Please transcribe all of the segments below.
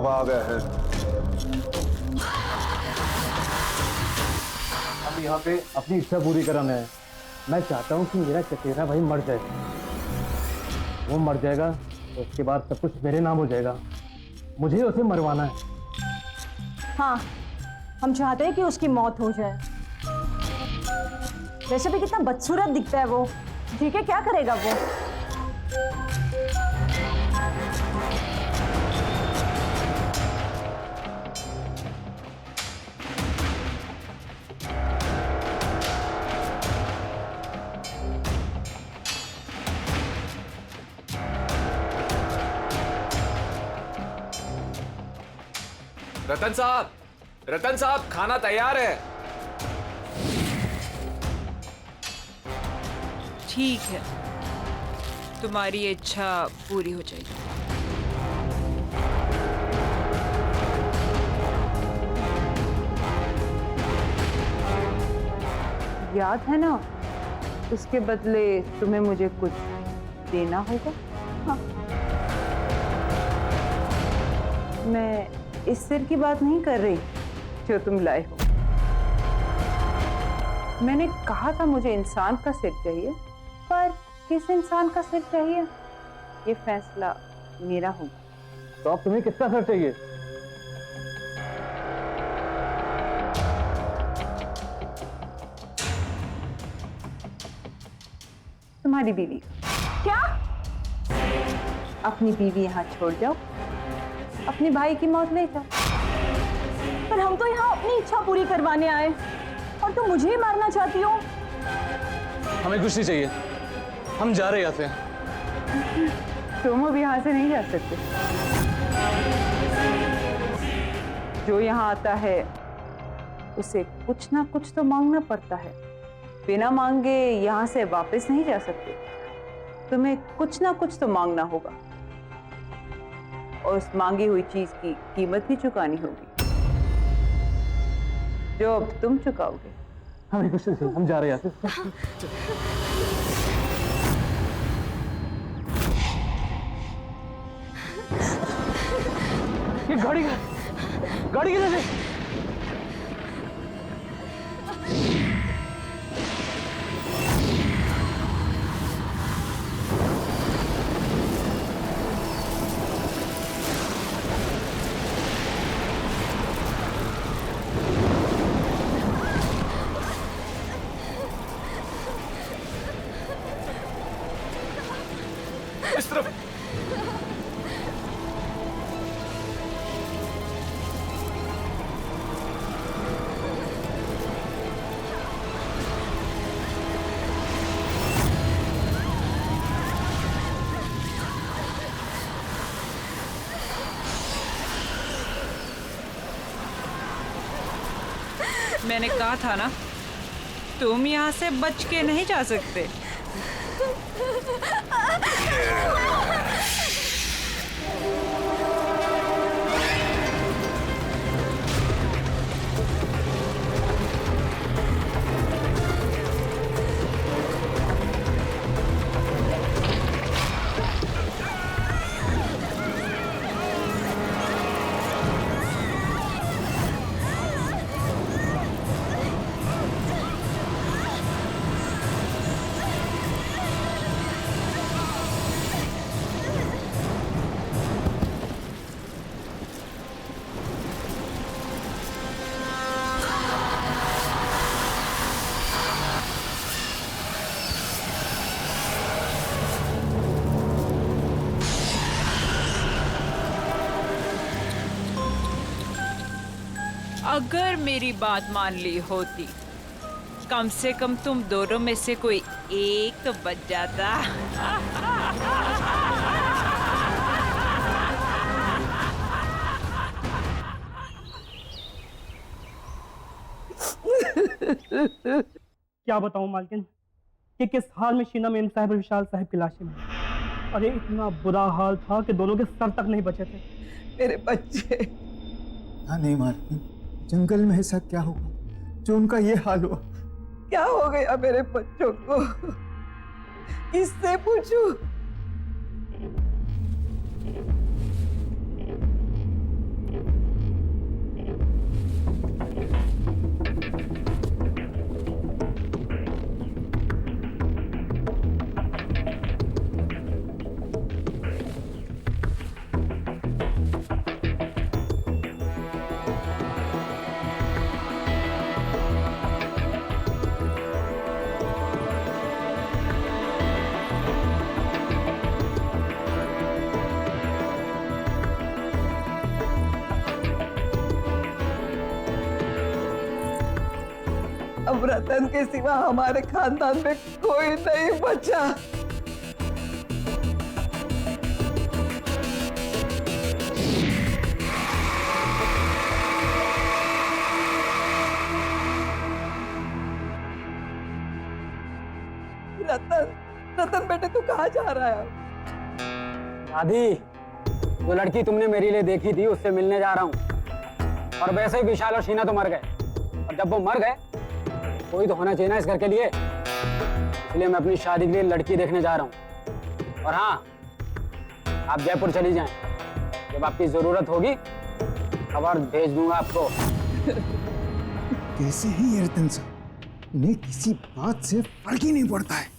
बाबा आ गए हैं। अब यहाँ पे अपनी इच्छा पूरी कराना है। मैं चाहता हूँ कि मेरा चचेरा भाई मर जाए। वो मर जाएगा तो उसके बाद सब कुछ मेरे नाम हो जाएगा। मुझे उसे मरवाना है। हाँ, हम चाहते हैं कि उसकी मौत हो जाए। वैसे भी कितना बदसूरत दिखता है वो। जी के क्या करेगा वो? रतन साहब, खाना तैयार है। ठीक है, तुम्हारी इच्छा पूरी हो जाएगी। याद है ना, इसके बदले तुम्हें मुझे कुछ देना होगा। हाँ। मैं इस सिर की बात नहीं कर रही जो तुम लाए हो। मैंने कहा था मुझे इंसान का सिर चाहिए, पर किस इंसान का सिर चाहिए ये फैसला मेरा होगा। तो अब तुम्हें किसका सर चाहिए? तुम्हारी बीवी। क्या? अपनी बीवी यहाँ छोड़ जाओ, अपने भाई की मौत ले जाओ। पर हम तो यहाँ अपनी इच्छा पूरी करवाने आए और तुम मुझे ही मारना चाहती हो। हमें कुछ नहीं चाहिए, हम जा रहे हैं यहाँ से। तुम अब यहाँ से नहीं जा सकते। जो यहाँ आता है उसे कुछ ना कुछ तो मांगना पड़ता है। बिना मांगे यहाँ से वापस नहीं जा सकते। तुम्हें कुछ ना कुछ तो मांगना होगा और उस मांगी हुई चीज की कीमत भी चुकानी होगी, जो अब तुम चुकाओगे। हमें कुछ नहीं चाहिए, हम जा रहे हैं यहाँ से। ये गाड़ी किधर से? इस तरफ। मैंने कहा था ना, तुम यहाँ से बच के नहीं जा सकते। अगर मेरी बात मान ली होती, कम से कम तुम दोनों में से कोई एक तो बच जाता। क्या बताऊं मालकिन कि किस हाल में शीना मेम साहब और विशाल साहब की लाशें मिली। अरे इतना बुरा हाल था कि दोनों के सर तक नहीं बचे थे। मेरे बच्चे। हाँ नहीं मालकिन, जंगल में ऐसा क्या हुआ जो उनका ये हाल हुआ? क्या हो गया मेरे बच्चों को? किससे पूछूं? अब रतन के सिवा हमारे खानदान में कोई नहीं बचा। रतन, रतन बेटे तू कहाँ जा रहा है? दादी, जो लड़की तुमने मेरे लिए देखी थी उससे मिलने जा रहा हूँ। और वैसे ही विशाल और शीना तो मर गए, और जब वो मर गए कोई तो होना चाहिए ना इस घर के लिए, इसलिए मैं अपनी शादी के लिए लड़की देखने जा रहा हूँ। और हाँ, आप जयपुर चली जाएं, जब आपकी जरूरत होगी खबर भेज दूंगा आपको। कैसे हैं ये रतन साहब? उन्हें किसी बात से फर्क ही नहीं पड़ता है।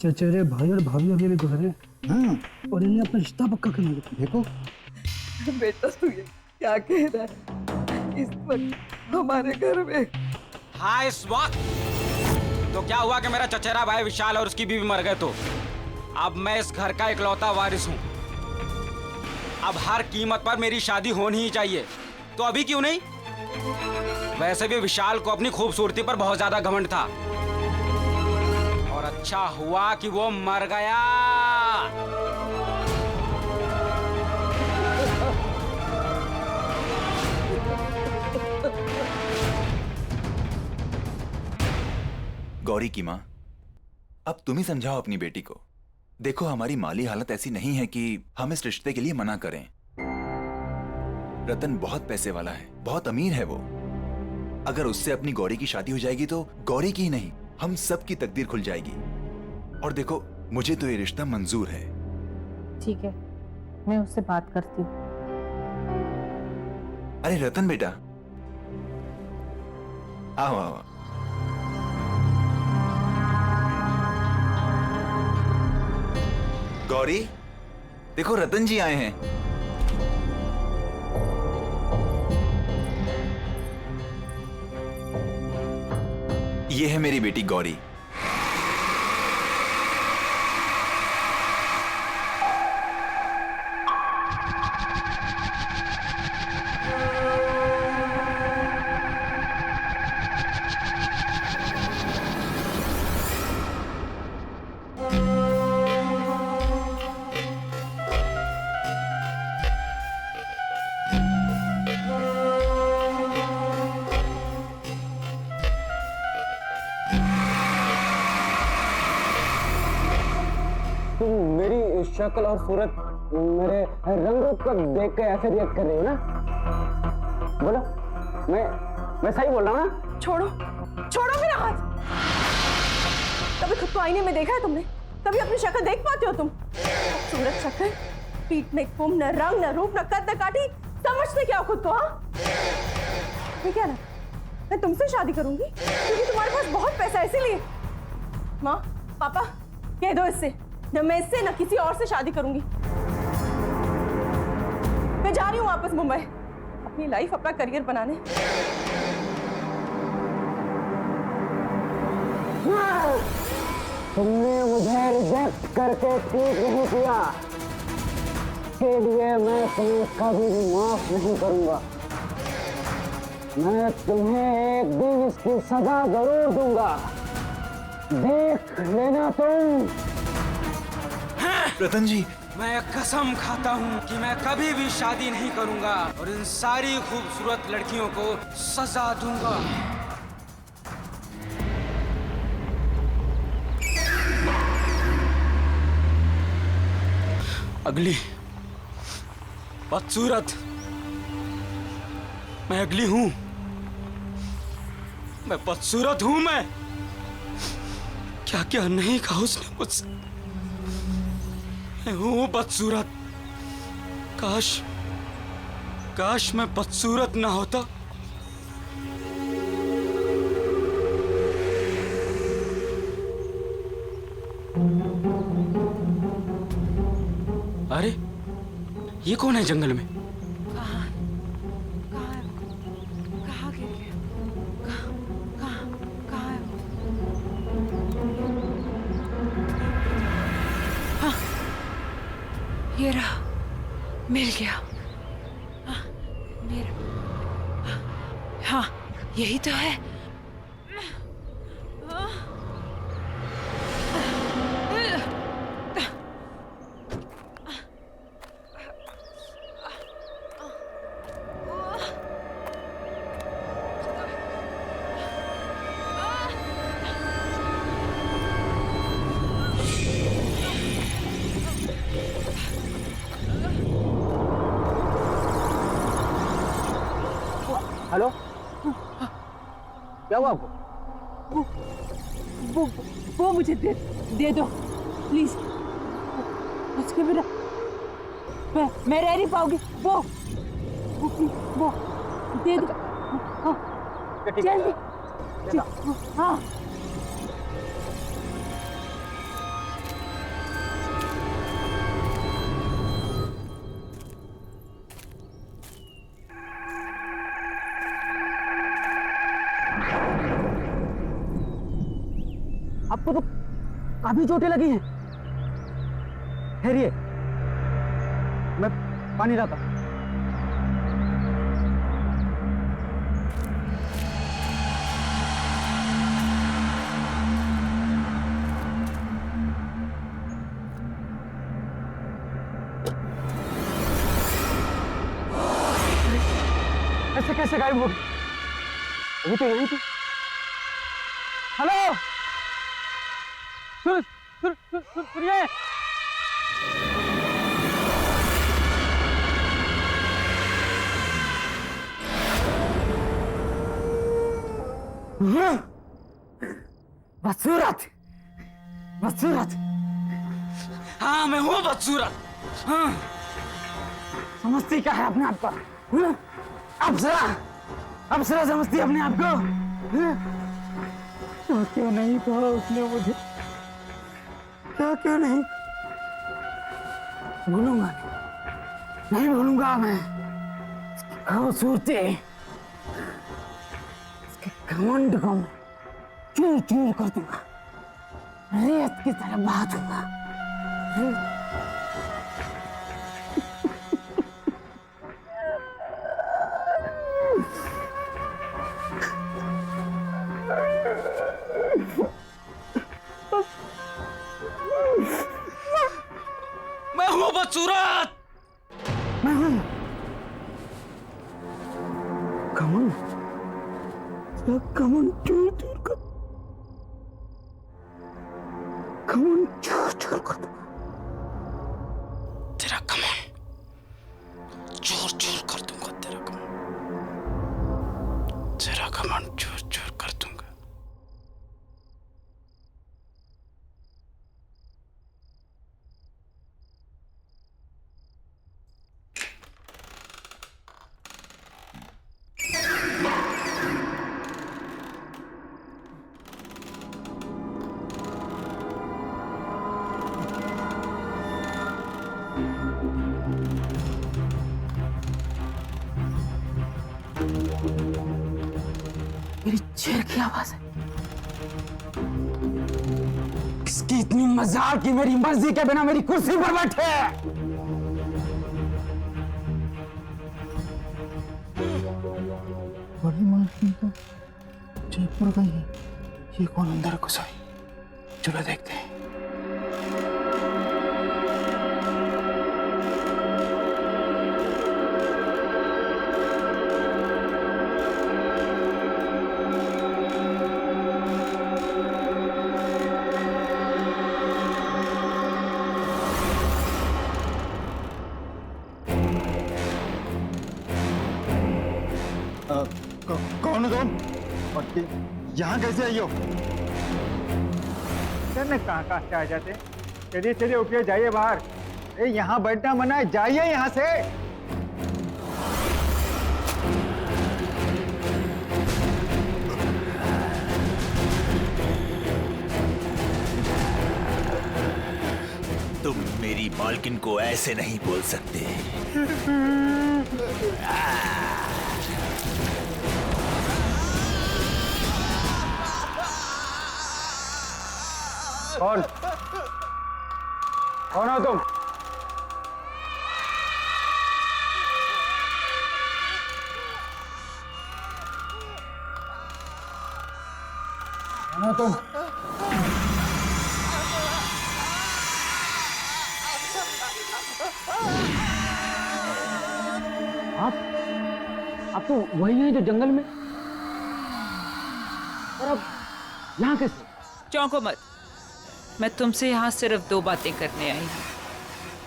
चचेरे भाई और भाभी अभी भी गुजरे, हाँ, और इन्हें अपना रिश्ता पक्का करना है। देखो बेटा तू ये क्या कह रहा है? इस वक्त हमारे घर में हाँ, इस वक्त तो क्या हुआ कि मेरा चचेरा भाई विशाल और उसकी बीवी मर गए, तो अब मैं इस घर का इकलौता वारिस हूँ। अब हर कीमत पर मेरी शादी होनी ही चाहिए, तो अभी क्यों नहीं? वैसे भी विशाल को अपनी खूबसूरती पर बहुत ज्यादा घमंड था, और अच्छा हुआ कि वो मर गया। गौरी की माँ, अब तुम ही समझाओ अपनी बेटी को। देखो, हमारी माली हालत ऐसी नहीं है कि हम इस रिश्ते के लिए मना करें। रतन बहुत पैसे वाला है, बहुत अमीर है वो। अगर उससे अपनी गौरी की शादी हो जाएगी तो गौरी की ही नहीं, हम सब की तकदीर खुल जाएगी। और देखो, मुझे तो ये रिश्ता मंजूर है। ठीक है, मैं उससे बात करती हूँ। अरे रतन बेटा, आओ आओ। गौरी, देखो रतन जी आए हैं। ये है मेरी बेटी गौरी। मेरी शक्ल और सूरत, मेरे रंग रूप को देख के ऐसे रिएक्ट कर रही हो ना? बोलो, मैं सही बोल रहा हूँ ना? छोड़ो, छोड़ो मेरा हाथ। कभी खुद को आईने में देखा है तुमने? कभी अपनी शक्ल देख पाते हो तुम? सूरत, शक्ल, पीठ में कुम, न रंग, न रूप, न कद, न काठी, समझते क्या हो खुद को? हाँ, ये क्या ना, मैं तुमसे शादी करूंगी क्योंकि तुम्हारे पास बहुत पैसा है, इसीलिए। माँ, पापा, कह दो इससे, न मैं इससे न किसी और से शादी करूंगी। मैं जा रही हूँ वापस मुंबई, अपनी लाइफ, अपना करियर बनाने। तुमने मुझे रिजेक्ट करके ठीक नहीं किया, इसके लिए मैं तुम्हें कभी भी माफ नहीं करूंगा। मैं तुम्हें एक दिन इसकी सजा जरूर दूंगा, देख लेना तुम। रतन जी, मैं कसम खाता हूँ कि मैं कभी भी शादी नहीं करूंगा और इन सारी खूबसूरत लड़कियों को सजा दूंगा। अगली बदसूरत, मैं अगली हूं, मैं बदसूरत हूं। मैं क्या क्या नहीं कहा उसने मुझसे। मैं हूं बदसूरत। काश मैं बदसूरत ना होता। अरे, ये कौन है जंगल में? कहाँ गिर गया? कहाँ है वो? हाँ, ये रहा, मिल गया। हाँ, मेरा, हाँ, यही तो है। क्या हुआ आपको? वो मुझे दे दो प्लीज। उसके बिना मैं रह नहीं पाऊंगी। वो दे दो। हाँ, जल्दी। हाँ आपको तो काफी चोटें लगी हैं। ठहरिए, मैं पानी लाता हूं। ऐसे कैसे गायब हो गई? अभी तो यहीं थी। हेलो, सुनिए। बदसूरत, बदसूरत। हाँ, मैं हूँ बदसूरत। हाँ, समझती क्या है अपने आप को? अप्सरा, अप्सरा समझती है अपने आप को? तो क्यों नहीं कहा उसने मुझे? क्या क्यों नहीं? भूलूंगा नहीं भूलूंगा मैं। खूबसूरती, इसके घमंड को मैं चूर चूर कर दूंगा, रेत की तरह बहा दूंगा। मैं हूँ बदसूरत, मैं हूँ घमंड, घमंड चूर चूर कर, घमंड चूर चूर कर दूंगा। तेरा घमंड चूर चूर कर दूंगा। तेरा घमंड चूर चूर कर दूंगा। मेरी चेयर की आवाज है। किसकी इतनी मजाल की मेरी मर्जी के बिना मेरी कुर्सी पर बैठे? बड़ी मालकिन तो जयपुर गई है। ये कौन अंदर घुसा है? चलो देखते हैं। कौन हो तुम? और यहाँ कैसे आई हो? सर कहाँ से आ जाते? चलिए चलिए उठिए, जाइए बाहर। अरे यहाँ बैठना मना है, जाइए यहाँ से। तुम मेरी मालकिन को ऐसे नहीं बोल सकते। कौन? कौन हो तुम? कौन हो तुम? आप तो वही हैं जो जंगल में, और अब यहाँ कैसे? चौंको मत, मैं तुमसे यहाँ सिर्फ 2 बातें करने आई हूँ।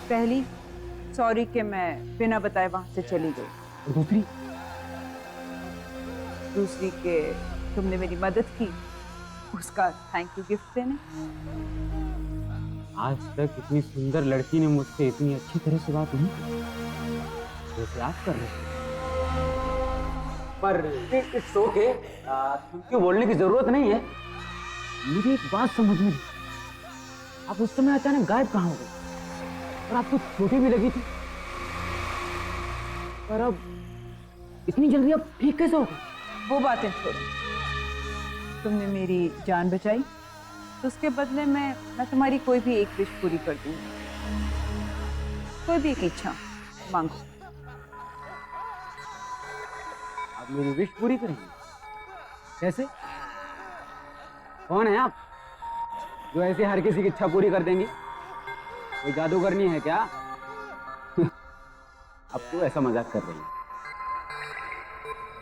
पहली, सॉरी कि मैं बिना बताए वहां से चली गई। और दूसरी? दूसरी के तुमने मेरी मदद की उसका थैंक यू गिफ्ट देने। आज तक इतनी सुंदर लड़की ने मुझसे इतनी अच्छी तरह से बात नहीं की जैसे आप कर रहे हैं। पर इट्स ओके, क्यों बोलने की जरूरत नहीं है। मुझे एक बात समझ में नहीं, आप उस समय अचानक गायब कहाँ हो गए और आपको छोटी भी लगी थी, पर अब इतनी जल्दी आप ठीक कैसे हो गए? वो बातें छोड़ो, तुमने मेरी जान बचाई तो उसके बदले में मैं तुम्हारी कोई भी एक विश पूरी कर दूंगी। कोई भी एक इच्छा मांगो। आप मेरी विश पूरी करेंगे? कैसे? कौन है आप जो ऐसे हर किसी की इच्छा पूरी कर देंगी? कोई जादूगरनी है क्या? अब तो ऐसा मजाक कर रही है।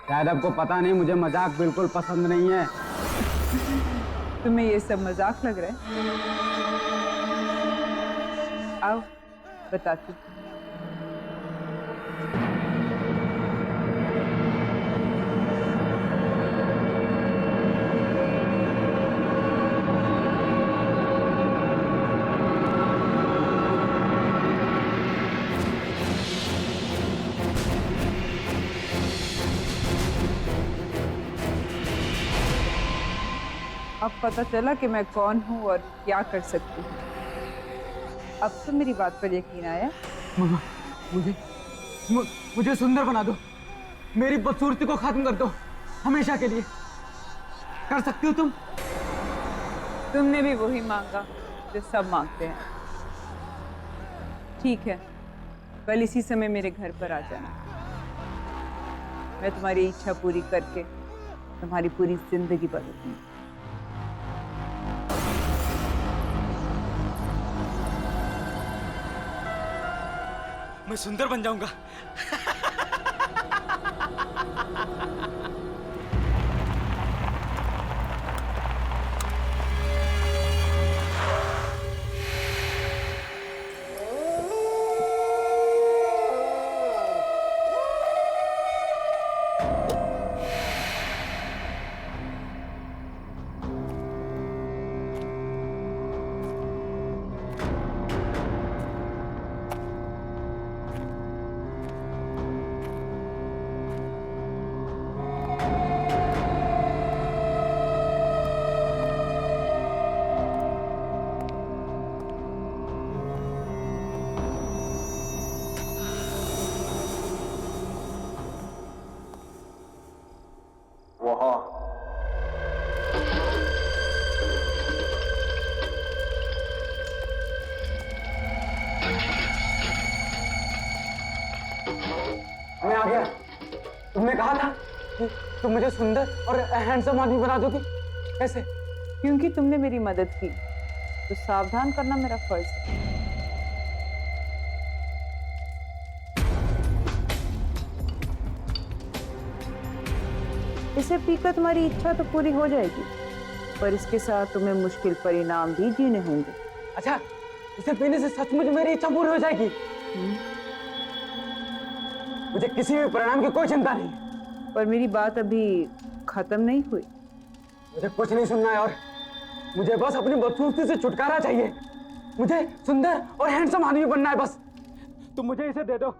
शायद आपको पता नहीं, मुझे मजाक बिल्कुल पसंद नहीं है। तुम्हें ये सब मजाक लग रहा है? आओ बताती हूँ। अब पता चला कि मैं कौन हूँ और क्या कर सकती हूँ। अब तो मेरी बात पर यकीन आया। मुझे सुंदर बना दो, मेरी बदसूरती को खत्म कर दो हमेशा के लिए। कर सकती हो तुम? तुमने भी वही मांगा जो सब मांगते हैं। ठीक है, कल इसी समय मेरे घर पर आ जाना। मैं तुम्हारी इच्छा पूरी करके तुम्हारी पूरी जिंदगी बदलूंगी। मैं सुंदर बन जाऊंगा। मैं आ गया। तुमने कहा था कि तुम मुझे सुंदर और हैंडसम आदमी बना दोगी। कैसे? क्योंकि तुमने मेरी मदद की तो सावधान करना मेरा फर्ज है। इसे पीकर तुम्हारी इच्छा तो पूरी हो जाएगी, पर इसके साथ तुम्हें मुश्किल परिणाम भी जीने होंगे। अच्छा, इसे पीने से सचमुच मेरी इच्छा पूरी हो जाएगी? मुझे किसी भी परिणाम की कोई चिंता नहीं है। पर मेरी बात अभी खत्म नहीं हुई। मुझे कुछ नहीं सुनना है, और मुझे बस अपनी बदसूरती से छुटकारा चाहिए। मुझे सुंदर और हैंडसम आदमी बनना है बस। तुम मुझे इसे दे दो।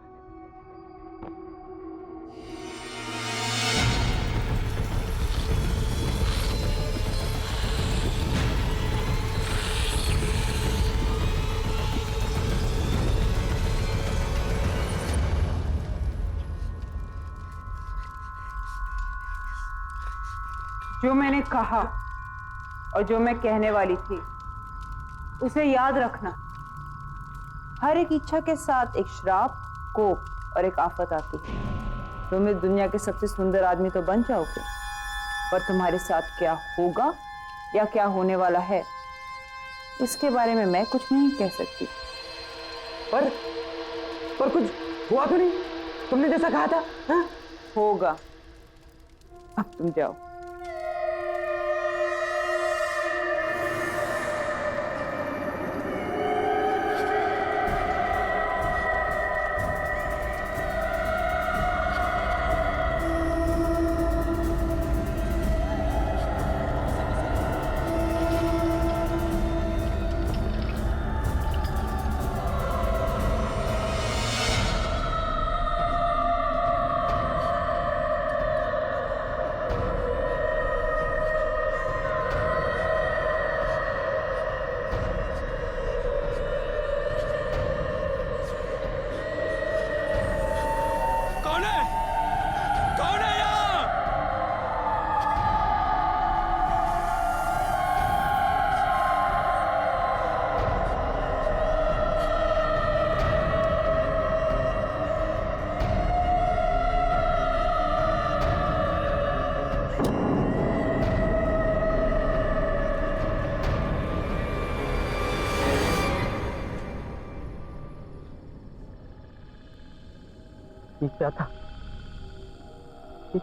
जो मैंने कहा और जो मैं कहने वाली थी उसे याद रखना। हर एक इच्छा के साथ एक श्राप, कोप और एक आफत आती है। तुम इस दुनिया के सबसे सुंदर आदमी तो बन जाओगे, पर तुम्हारे साथ क्या होगा या क्या होने वाला है इसके बारे में मैं कुछ नहीं कह सकती। पर कुछ हुआ तो नहीं? तुमने जैसा कहा था। हाँ? होगा। अब तुम जाओ। ये क्या था? ये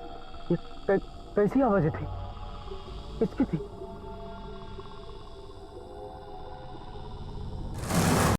कैसी आवाजें थी? किसकी थी?